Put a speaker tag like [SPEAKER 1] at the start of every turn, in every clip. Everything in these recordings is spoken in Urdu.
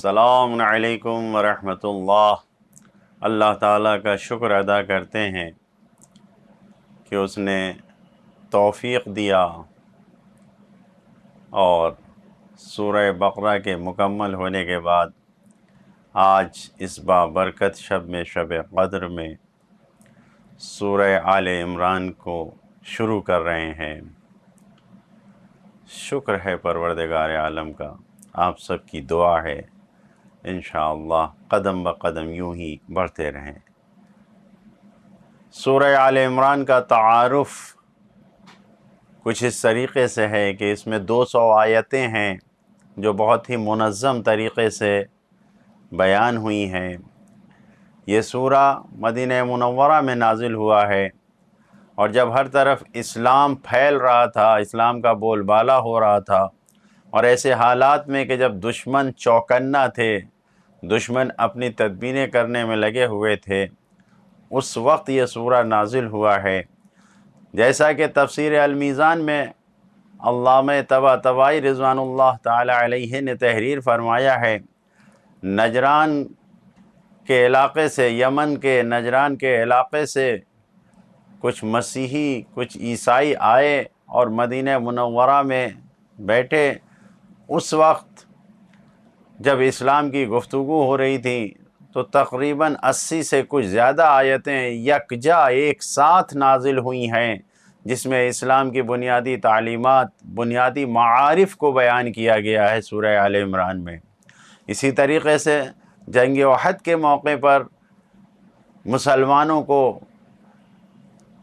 [SPEAKER 1] السلام علیکم ورحمۃ اللہ۔ اللہ تعالیٰ کا شکر ادا کرتے ہیں کہ اس نے توفیق دیا اور سورہ بقرہ کے مکمل ہونے کے بعد آج اس بابرکت شب میں، شب قدر میں، سورہ آل عمران کو شروع کر رہے ہیں۔ شکر ہے پروردگار عالم کا، آپ سب کی دعا ہے، انشاءاللہ قدم بقدم یوں ہی بڑھتے رہیں۔ سورہ آل عمران کا تعارف کچھ اس طریقے سے ہے کہ اس میں 200 آیتیں ہیں جو بہت ہی منظم طریقے سے بیان ہوئی ہیں۔ یہ سورہ مدینہ منورہ میں نازل ہوا ہے، اور جب ہر طرف اسلام پھیل رہا تھا، اسلام کا بول بالا ہو رہا تھا، اور ایسے حالات میں کہ جب دشمن چوکنا تھے، دشمن اپنی تدبیریں کرنے میں لگے ہوئے تھے، اس وقت یہ سورہ نازل ہوا ہے۔ جیسا کہ تفسیر المیزان میں علامہ طباطبائی رضوان اللہ تعالی علیہ نے تحریر فرمایا ہے، نجران کے علاقے سے، یمن کے نجران کے علاقے سے کچھ مسیحی، کچھ عیسائی آئے اور مدینہ منورہ میں بیٹھے۔ اس وقت جب اسلام کی گفتگو ہو رہی تھی تو تقریباً 80 سے کچھ زیادہ آیتیں یکجا ایک ساتھ نازل ہوئی ہیں، جس میں اسلام کی بنیادی تعلیمات، بنیادی معارف کو بیان کیا گیا ہے سورہ آل عمران میں۔ اسی طریقے سے جنگ احد کے موقع پر مسلمانوں کو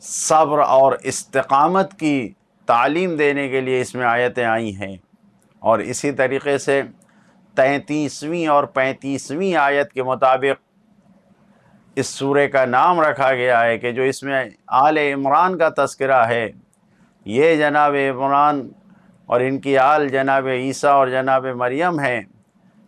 [SPEAKER 1] صبر اور استقامت کی تعلیم دینے کے لیے اس میں آیتیں آئی ہیں، اور اسی طریقے سے 33ویں اور 35ویں آیت کے مطابق اس سورہ کا نام رکھا گیا ہے کہ جو اس میں آل عمران کا تذکرہ ہے، یہ جناب عمران اور ان کی آل جناب عیسیٰ اور جناب مریم ہیں۔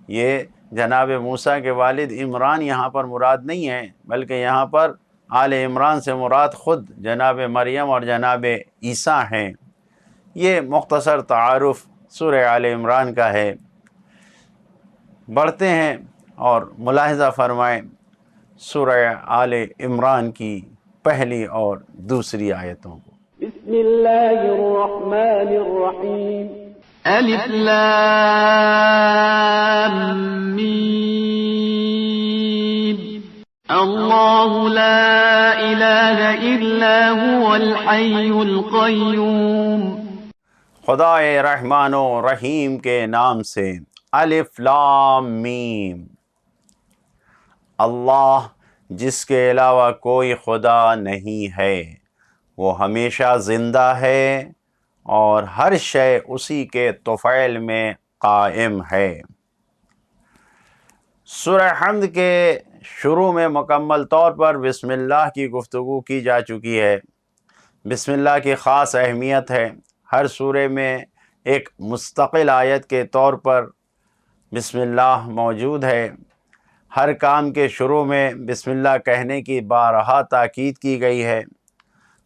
[SPEAKER 1] یہ جناب موسیٰ کے والد عمران یہاں پر مراد نہیں ہیں، بلکہ یہاں پر آل عمران سے مراد خود جناب مریم اور جناب عیسیٰ ہیں۔ یہ مختصر تعارف سورہ آل عمران کا ہے۔ بڑھتے ہیں اور ملاحظہ فرمائیں سورہ آل عمران کی پہلی اور دوسری آیتوں کو۔
[SPEAKER 2] بسم اللہ الرحمن الرحیم۔
[SPEAKER 3] الف لام میم اللہ لا الہ الا هو الحی القیوم۔
[SPEAKER 1] خدا رحمان و رحیم کے نام سے، الف لام میم، اللہ جس کے علاوہ کوئی خدا نہیں ہے، وہ ہمیشہ زندہ ہے اور ہر شے اسی کے طفیل میں قائم ہے۔ سورہ حمد کے شروع میں مکمل طور پر بسم اللہ کی گفتگو کی جا چکی ہے۔ بسم اللہ کی خاص اہمیت ہے۔ ہر سورہ میں ایک مستقل آیت کے طور پر بسم اللہ موجود ہے۔ ہر کام کے شروع میں بسم اللہ کہنے کی بارہا تاکید کی گئی ہے۔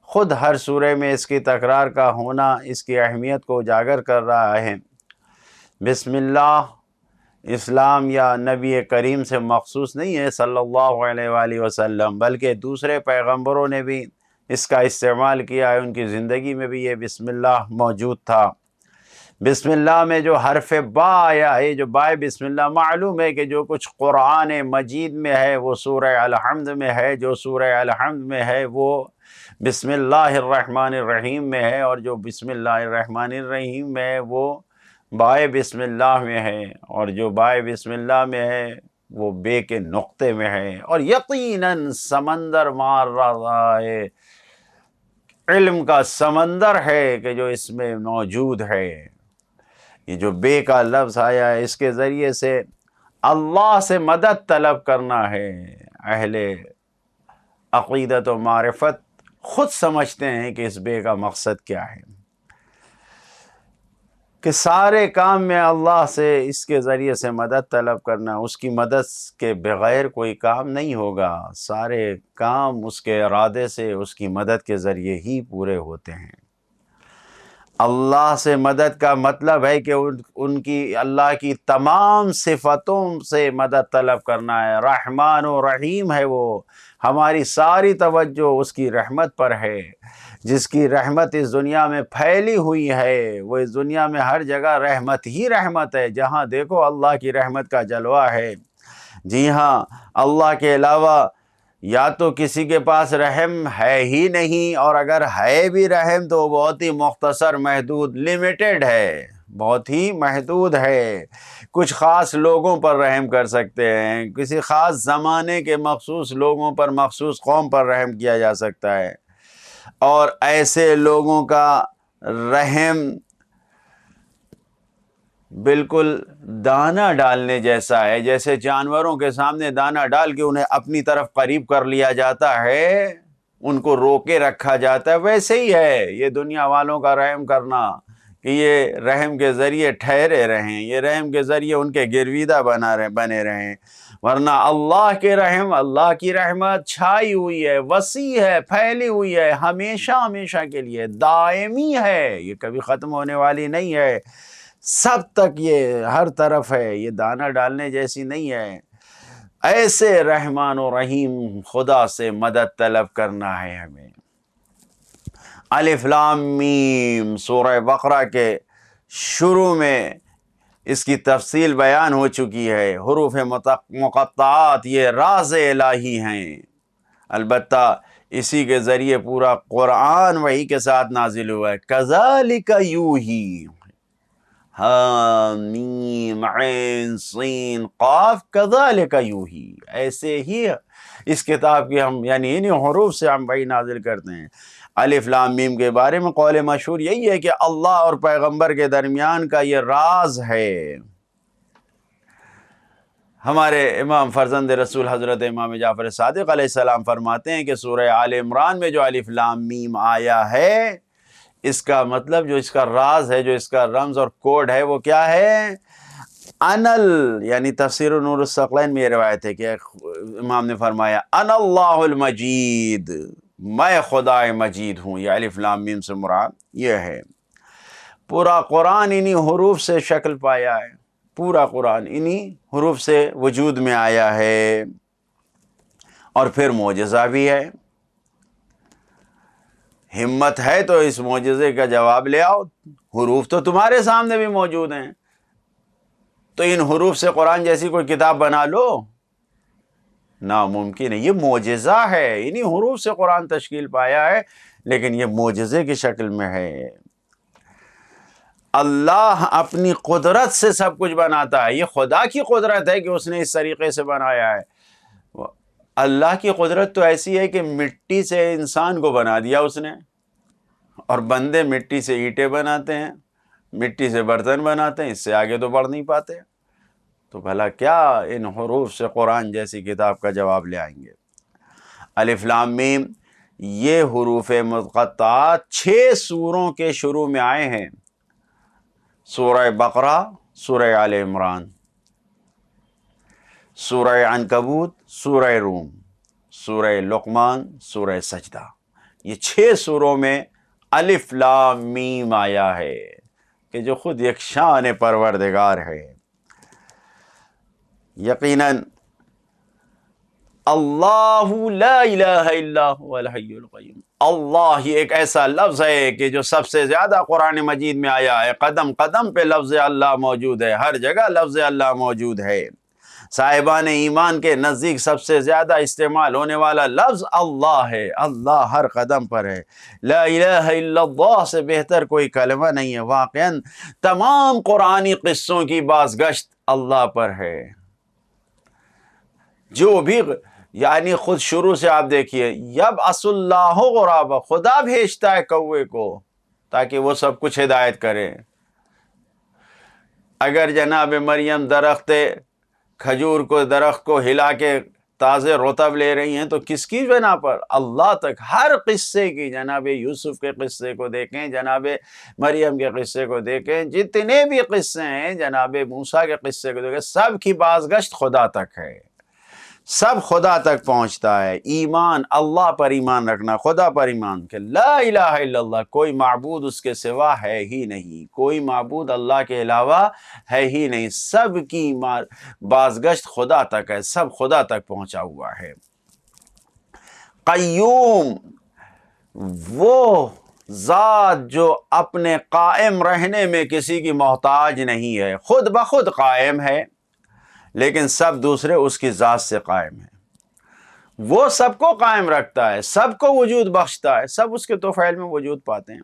[SPEAKER 1] خود ہر سورہ میں اس کی تکرار کا ہونا اس کی اہمیت کو اجاگر کر رہا ہے۔ بسم اللہ اسلام یا نبی کریم سے مخصوص نہیں ہے صلی اللہ علیہ وآلہ وسلم، بلکہ دوسرے پیغمبروں نے بھی اس کا استعمال کیا ہے، ان کی زندگی میں بھی یہ بسم اللہ موجود تھا۔ بسم اللہ میں جو حرف با آیا ہے، جو بائے بسم اللہ، معلوم ہے کہ جو کچھ قرآن مجید میں ہے وہ سورہ الحمد میں ہے، جو سورہ الحمد میں ہے وہ بسم اللہ الرحمن الرحیم میں ہے، اور جو بسم اللہ الرحمن الرحیم میں ہے وہ بائے بسم اللہ میں ہے، اور جو بائے بسم اللہ میں ہے وہ بے کے نقطے میں ہے، اور یقیناً سمندر مار رہا ہے، علم کا سمندر ہے کہ جو اس میں موجود ہے۔ یہ جو بے کا لفظ آیا ہے، اس کے ذریعے سے اللہ سے مدد طلب کرنا ہے۔ اہل عقیدت و معرفت خود سمجھتے ہیں کہ اس بے کا مقصد کیا ہے، کہ سارے کام میں اللہ سے اس کے ذریعے سے مدد طلب کرنا، اس کی مدد کے بغیر کوئی کام نہیں ہوگا۔ سارے کام اس کے ارادے سے، اس کی مدد کے ذریعے ہی پورے ہوتے ہیں۔ اللہ سے مدد کا مطلب ہے کہ ان کی اللہ کی تمام صفتوں سے مدد طلب کرنا ہے۔ رحمان و رحیم ہے وہ، ہماری ساری توجہ اس کی رحمت پر ہے، جس کی رحمت اس دنیا میں پھیلی ہوئی ہے۔ وہ اس دنیا میں ہر جگہ رحمت ہی رحمت ہے، جہاں دیکھو اللہ کی رحمت کا جلوہ ہے۔ جی ہاں، اللہ کے علاوہ یا تو کسی کے پاس رحم ہے ہی نہیں، اور اگر ہے بھی رحم تو بہت ہی مختصر، محدود، لمیٹڈ ہے، بہت ہی محدود ہے۔ کچھ خاص لوگوں پر رحم کر سکتے ہیں، کسی خاص زمانے کے مخصوص لوگوں پر، مخصوص قوم پر رحم کیا جا سکتا ہے، اور ایسے لوگوں کا رحم بالکل دانہ ڈالنے جیسا ہے، جیسے جانوروں کے سامنے دانہ ڈال کے انہیں اپنی طرف قریب کر لیا جاتا ہے، ان کو روکے رکھا جاتا ہے، ویسے ہی ہے یہ دنیا والوں کا رحم کرنا، کہ یہ رحم کے ذریعے ٹھہرے رہیں، یہ رحم کے ذریعے ان کے گرویدہ بنے رہیں۔ ورنہ اللہ کے رحم، اللہ کی رحمت چھائی ہوئی ہے، وسیع ہے، پھیلی ہوئی ہے، ہمیشہ ہمیشہ کے لیے دائمی ہے، یہ کبھی ختم ہونے والی نہیں ہے، سب تک یہ ہر طرف ہے، یہ دانہ ڈالنے جیسی نہیں ہے۔ ایسے رحمان و رحیم خدا سے مدد طلب کرنا ہے ہمیں۔ الف لام میم سورہ بقرہ کے شروع میں اس کی تفصیل بیان ہو چکی ہے۔ حروف مقطعات یہ راز الہی ہیں، البتہ اسی کے ذریعے پورا قرآن وحی کے ساتھ نازل ہوا ہے۔ کذالک یوحی، حامیم عین سین قاف، کذالک یوحی، ایسے ہی اس کتاب کی ہم یعنی انہی حروف سے ہم وحی نازل کرتے ہیں۔ الف لام میم کے بارے میں قول مشہور یہی ہے کہ اللہ اور پیغمبر کے درمیان کا یہ راز ہے۔ ہمارے امام فرزند رسول حضرت امام جعفر صادق علیہ السلام فرماتے ہیں کہ سورہ آل عمران میں جو الف لام میم آیا ہے، اس کا مطلب، جو اس کا راز ہے، جو اس کا رمز اور کوڈ ہے، وہ کیا ہے؟ انل، یعنی تفسیر نور الثقلین میں یہ روایت ہے کہ امام نے فرمایا انا اللہ المجید، میں خدا مجید ہوں، یہ الف لام میم سے مراد یہ ہے۔ پورا قرآن انہی حروف سے شکل پایا ہے، پورا قرآن انہی حروف سے وجود میں آیا ہے، اور پھر معجزہ بھی ہے۔ ہمت ہے تو اس معجزے کا جواب لے آؤ، حروف تو تمہارے سامنے بھی موجود ہیں، تو ان حروف سے قرآن جیسی کوئی کتاب بنا لو، ناممکن ہے۔ یہ معجزہ ہے، انہی حروف سے قرآن تشکیل پایا ہے، لیکن یہ معجزے کی شکل میں ہے۔ اللہ اپنی قدرت سے سب کچھ بناتا ہے، یہ خدا کی قدرت ہے کہ اس نے اس طریقے سے بنایا ہے۔ اللہ کی قدرت تو ایسی ہے کہ مٹی سے انسان کو بنا دیا اس نے، اور بندے مٹی سے اینٹیں بناتے ہیں، مٹی سے برتن بناتے ہیں، اس سے آگے تو بڑھ نہیں پاتے، تو بھلا کیا ان حروف سے قرآن جیسی کتاب کا جواب لے آئیں گے؟ الف لام میم یہ حروف مقطعات 6 سوروں کے شروع میں آئے ہیں، سورہ بقرہ، سورہ آل عمران، سورہ عنکبوت، سورہ روم، سورہ لقمان، سورہ سجدہ، یہ 6 سوروں میں الف لام میم آیا ہے، کہ جو خود ایک شان پروردگار ہے۔ یقیناً اللہ لا الہ الا هو الحی القیوم، اللہ یہ ایک ایسا لفظ ہے کہ جو سب سے زیادہ قرآن مجید میں آیا ہے، قدم قدم پہ لفظ اللہ موجود ہے، ہر جگہ لفظ اللہ موجود ہے۔ صاحبان ایمان کے نزدیک سب سے زیادہ استعمال ہونے والا لفظ اللہ ہے، اللہ ہر قدم پر ہے، لا الہ الا اللہ سے بہتر کوئی کلمہ نہیں ہے۔ واقعاً تمام قرآنی قصوں کی باز گشت اللہ پر ہے، جو بھی یعنی خود شروع سے آپ دیکھیے، یبعث اللہ غرابا، خدا بھیجتا ہے کوے کو تاکہ وہ سب کچھ ہدایت کرے۔ اگر جناب مریم درخت کھجور کو، درخت کو ہلا کے تازے رطب لے رہی ہیں تو کس کی بنا پر؟ اللہ تک ہر قصے کی، جناب یوسف کے قصے کو دیکھیں، جناب مریم کے قصے کو دیکھیں، جتنے بھی قصے ہیں، جناب موسیٰ کے قصے کو دیکھیں، سب کی بازگشت خدا تک ہے۔ سب خدا تک پہنچتا ہے۔ ایمان، اللہ پر ایمان رکھنا، خدا پر ایمان کہ لا الہ الا اللہ، کوئی معبود اس کے سوا ہے ہی نہیں، کوئی معبود اللہ کے علاوہ ہے ہی نہیں، سب کی بازگشت خدا تک ہے، سب خدا تک پہنچا ہوا ہے۔ قیوم، وہ ذات جو اپنے قائم رہنے میں کسی کی محتاج نہیں ہے، خود بخود قائم ہے، لیکن سب دوسرے اس کی ذات سے قائم ہیں۔ وہ سب کو قائم رکھتا ہے، سب کو وجود بخشتا ہے، سب اس کے طفیل میں وجود پاتے ہیں۔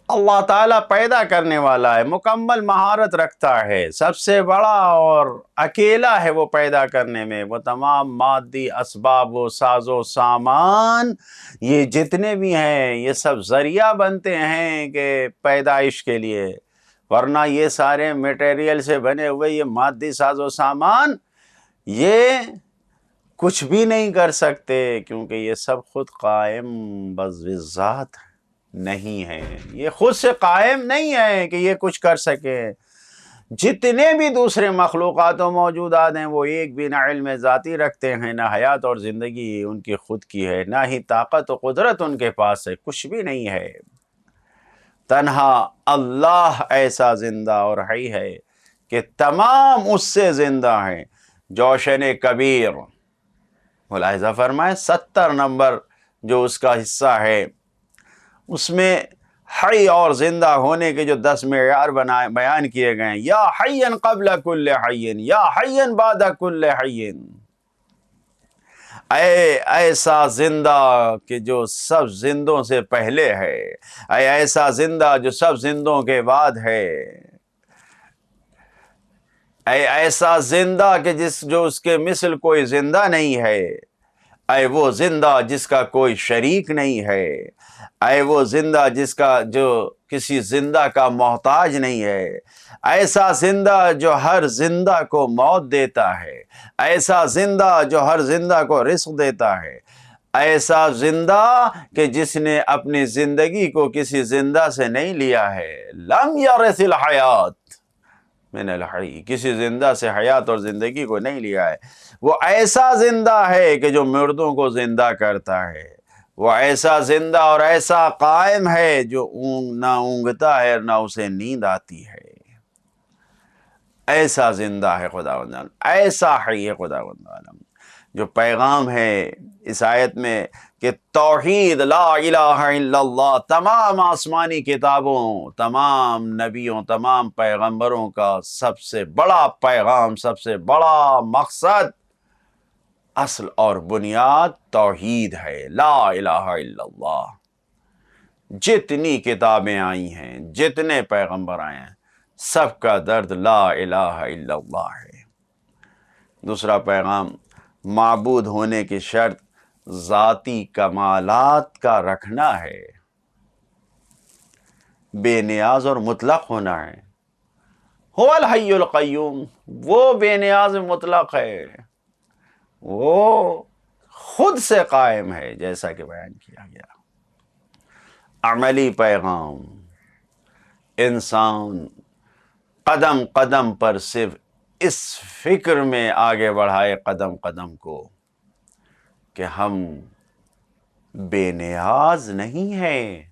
[SPEAKER 1] اللہ تعالیٰ پیدا کرنے والا ہے، مکمل مہارت رکھتا ہے، سب سے بڑا اور اکیلا ہے وہ پیدا کرنے میں۔ وہ تمام مادی اسباب و ساز و سامان یہ جتنے بھی ہیں یہ سب ذریعہ بنتے ہیں کہ پیدائش کے لیے، ورنہ یہ سارے میٹیریل سے بنے ہوئے یہ مادی ساز و سامان یہ کچھ بھی نہیں کر سکتے، کیونکہ یہ سب خود قائم بذات نہیں ہے، یہ خود سے قائم نہیں ہے کہ یہ کچھ کر سکے۔ جتنے بھی دوسرے مخلوقات و موجودات ہیں وہ ایک بھی نہ علم ذاتی رکھتے ہیں، نہ حیات اور زندگی ان کی خود کی ہے، نہ ہی طاقت و قدرت ان کے پاس ہے، کچھ بھی نہیں ہے۔ تنہا اللہ ایسا زندہ اور حی ہے کہ تمام اس سے زندہ ہیں۔ جوشن کبیر، ملاحظہ فرمائیں 70 نمبر جو اس کا حصہ ہے، اس میں حی اور زندہ ہونے کے جو 10 معیار بیان کیے گئے ہیں، یا حیّن قبل کل حیّن، یا حیّن بعد کل حیّن، اے ایسا زندہ کہ جو سب زندوں سے پہلے ہے، اے ایسا زندہ جو سب زندوں کے بعد ہے، اے ایسا زندہ کہ جو اس کے مثل کوئی زندہ نہیں ہے، اے وہ زندہ جس کا کوئی شریک نہیں ہے، اے وہ زندہ جس کا جو کسی زندہ کا محتاج نہیں ہے، ایسا زندہ جو ہر زندہ کو موت دیتا ہے، ایسا زندہ جو ہر زندہ کو رزق دیتا ہے، ایسا زندہ کہ جس نے اپنی زندگی کو کسی زندہ سے نہیں لیا ہے، لم یرث الحیات من الحی، کسی زندہ سے حیات اور زندگی کو نہیں لیا ہے۔ وہ ایسا زندہ ہے کہ جو مردوں کو زندہ کرتا ہے، وہ ایسا زندہ اور ایسا قائم ہے جو نہ اونگتا ہے نہ اسے نیند آتی ہے، ایسا زندہ ہے خداوند عالم، ایسا حی ہے خداوند عالم۔ جو پیغام ہے اس آیت میں کہ توحید لا الہ الا اللہ تمام آسمانی کتابوں، تمام نبیوں، تمام پیغمبروں کا سب سے بڑا پیغام، سب سے بڑا مقصد، اصل اور بنیاد توحید ہے، لا الہ الا اللہ۔ جتنی کتابیں آئی ہیں، جتنے پیغمبر آئے ہیں، سب کا درد لا الہ الا اللہ ہے۔ دوسرا پیغام، معبود ہونے کی شرط ذاتی کمالات کا رکھنا ہے، بے نیاز اور مطلق ہونا ہے۔ هو الحی القیوم، وہ بے نیاز مطلق ہے، وہ خود سے قائم ہے، جیسا کہ بیان کیا گیا۔ عملی پیغام، انسان قدم قدم پر صرف اس فکر میں آگے بڑھائے قدم قدم کو کہ ہم بے نیاز نہیں ہیں،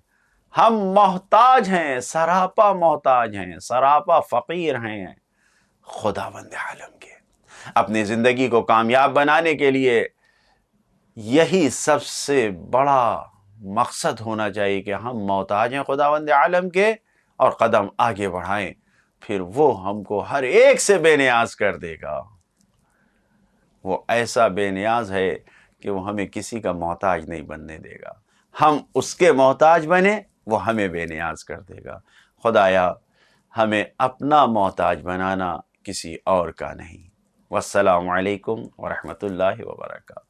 [SPEAKER 1] ہم محتاج ہیں، سراپا محتاج ہیں، سراپا فقیر ہیں خداوند عالم کے۔ اپنی زندگی کو کامیاب بنانے کے لیے یہی سب سے بڑا مقصد ہونا چاہیے کہ ہم محتاج ہیں خداوند عالم کے، اور قدم آگے بڑھائیں، پھر وہ ہم کو ہر ایک سے بے نیاز کر دے گا۔ وہ ایسا بے نیاز ہے کہ وہ ہمیں کسی کا محتاج نہیں بننے دے گا، ہم اس کے محتاج بنے وہ ہمیں بے نیاز کر دے گا۔ خدایا ہمیں اپنا محتاج بنانا، کسی اور کا نہیں۔ والسلام علیکم ورحمۃ اللہ وبرکاتہ۔